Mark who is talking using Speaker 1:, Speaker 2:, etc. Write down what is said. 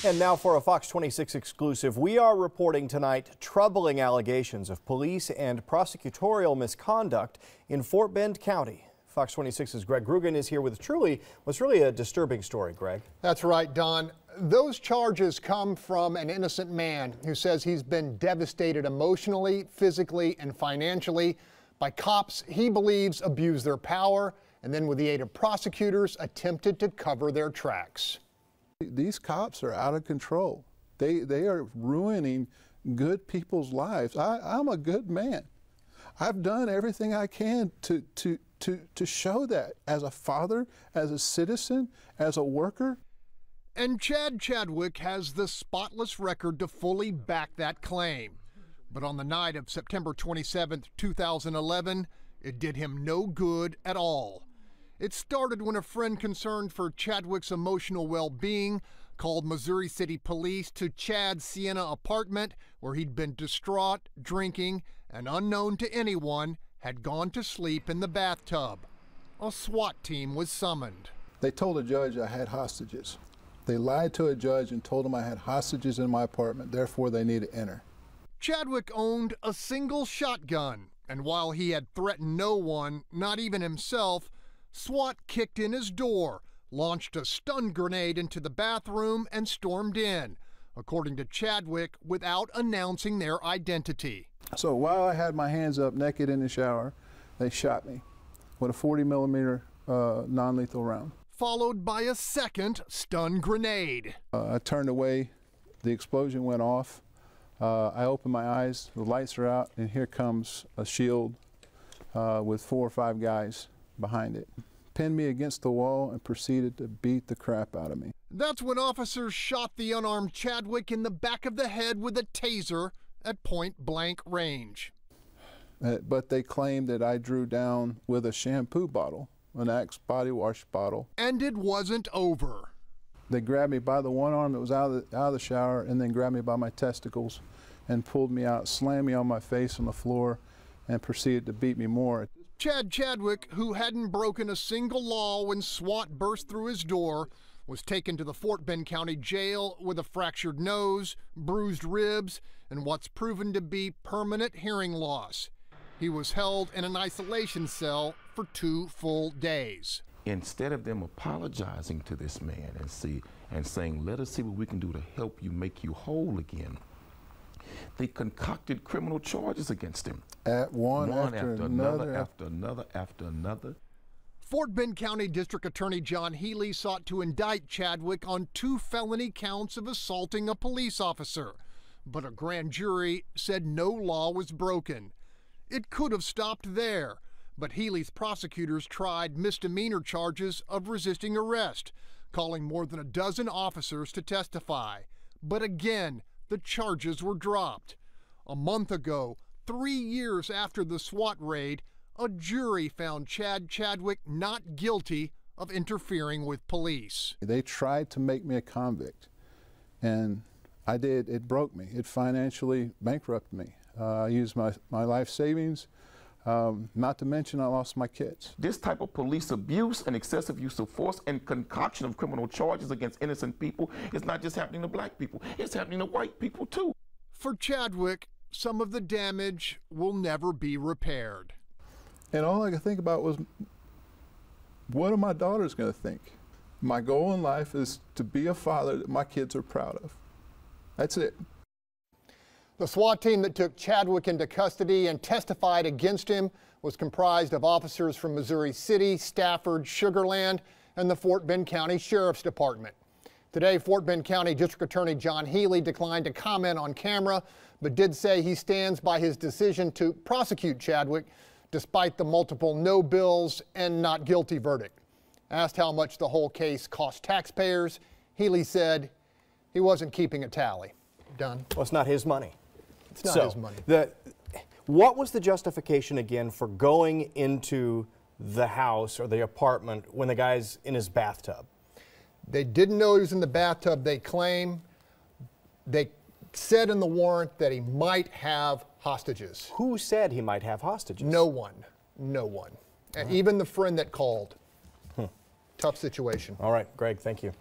Speaker 1: And now for a Fox 26 exclusive, we are reporting tonight troubling allegations of police and prosecutorial misconduct in Fort Bend County. Fox 26's Greg Grugan is here with what's really a disturbing story, Greg.
Speaker 2: That's right, Don. Those charges come from an innocent man who says he's been devastated emotionally, physically, and financially by cops he believes abused their power and then, with the aid of prosecutors, attempted to cover their tracks.
Speaker 3: These cops are out of control. They are ruining good people's lives. I'm a good man. I've done everything I can to show that as a father, as a citizen, as a worker.
Speaker 2: And Chad Chadwick has the spotless record to fully back that claim. But on the night of September 27, 2011, it did him no good at all. It started when a friend concerned for Chadwick's emotional well-being called Missouri City Police to Chad's Sienna apartment, where he'd been distraught, drinking, and unknown to anyone, had gone to sleep in the bathtub. A SWAT team was summoned.
Speaker 3: They told a judge I had hostages. They lied to a judge and told him I had hostages in my apartment, therefore they need to enter.
Speaker 2: Chadwick owned a single shotgun, and while he had threatened no one, not even himself, SWAT kicked in his door, launched a stun grenade into the bathroom, and stormed in, according to Chadwick, without announcing their identity.
Speaker 3: So while I had my hands up naked in the shower, they shot me with a 40-millimeter non-lethal round.
Speaker 2: Followed by a second stun grenade.
Speaker 3: I turned away, the explosion went off. I opened my eyes, the lights are out, and here comes a shield with 4 or 5 guys behind it. Pinned me against the wall and proceeded to beat the crap out of me.
Speaker 2: That's when officers shot the unarmed Chadwick in the back of the head with a taser at point-blank range.
Speaker 3: But they claimed that I drew down with a shampoo bottle, an Axe body wash bottle.
Speaker 2: And it wasn't over.
Speaker 3: They grabbed me by the one arm that was out of the shower and then grabbed me by my testicles and pulled me out, slammed me on my face on the floor, and proceeded to beat me more.
Speaker 2: Chad Chadwick, who hadn't broken a single law when SWAT burst through his door, was taken to the Fort Bend County Jail with a fractured nose, bruised ribs, and what's proven to be permanent hearing loss. He was held in an isolation cell for 2 full days.
Speaker 4: Instead of them apologizing to this man and saying, let us see what we can do to help you, make you whole again, they concocted criminal charges against him.
Speaker 3: One after another.
Speaker 4: After another.
Speaker 2: Fort Bend County District Attorney John Healy sought to indict Chadwick on 2 felony counts of assaulting a police officer, but a grand jury said no law was broken. It could have stopped there, but Healy's prosecutors tried misdemeanor charges of resisting arrest, calling more than a dozen officers to testify. But again, the charges were dropped. A month ago, 3 years after the SWAT raid, a jury found Chad Chadwick not guilty of interfering with police.
Speaker 3: They tried to make me a convict, and I did. It broke me. It financially bankrupted me. I used my life savings, not to mention I lost my kids.
Speaker 4: This type of police abuse and excessive use of force and concoction of criminal charges against innocent people is not just happening to black people, it's happening to white people too.
Speaker 2: For Chadwick, some of the damage will never be repaired.
Speaker 3: And all I could think about was, what are my daughters going to think? My goal in life is to be a father that my kids are proud of. That's it.
Speaker 2: The SWAT team that took Chadwick into custody and testified against him was comprised of officers from Missouri City, Stafford, Sugar Land, and the Fort Bend County Sheriff's Department. Today, Fort Bend County District Attorney John Healy declined to comment on camera, but did say he stands by his decision to prosecute Chadwick despite the multiple no bills and not guilty verdict. Asked how much the whole case cost taxpayers, Healy said he wasn't keeping a tally. Done.
Speaker 1: Well, it's not his money.
Speaker 2: It's not his money.
Speaker 1: What was the justification again for going into the house or the apartment when the guy's in his bathtub?
Speaker 2: They didn't know he was in the bathtub, they claim. They said in the warrant that he might have hostages.
Speaker 1: Who said he might have hostages?
Speaker 2: No one. No one. And even the friend that called. Tough situation.
Speaker 1: All right, Greg, thank you.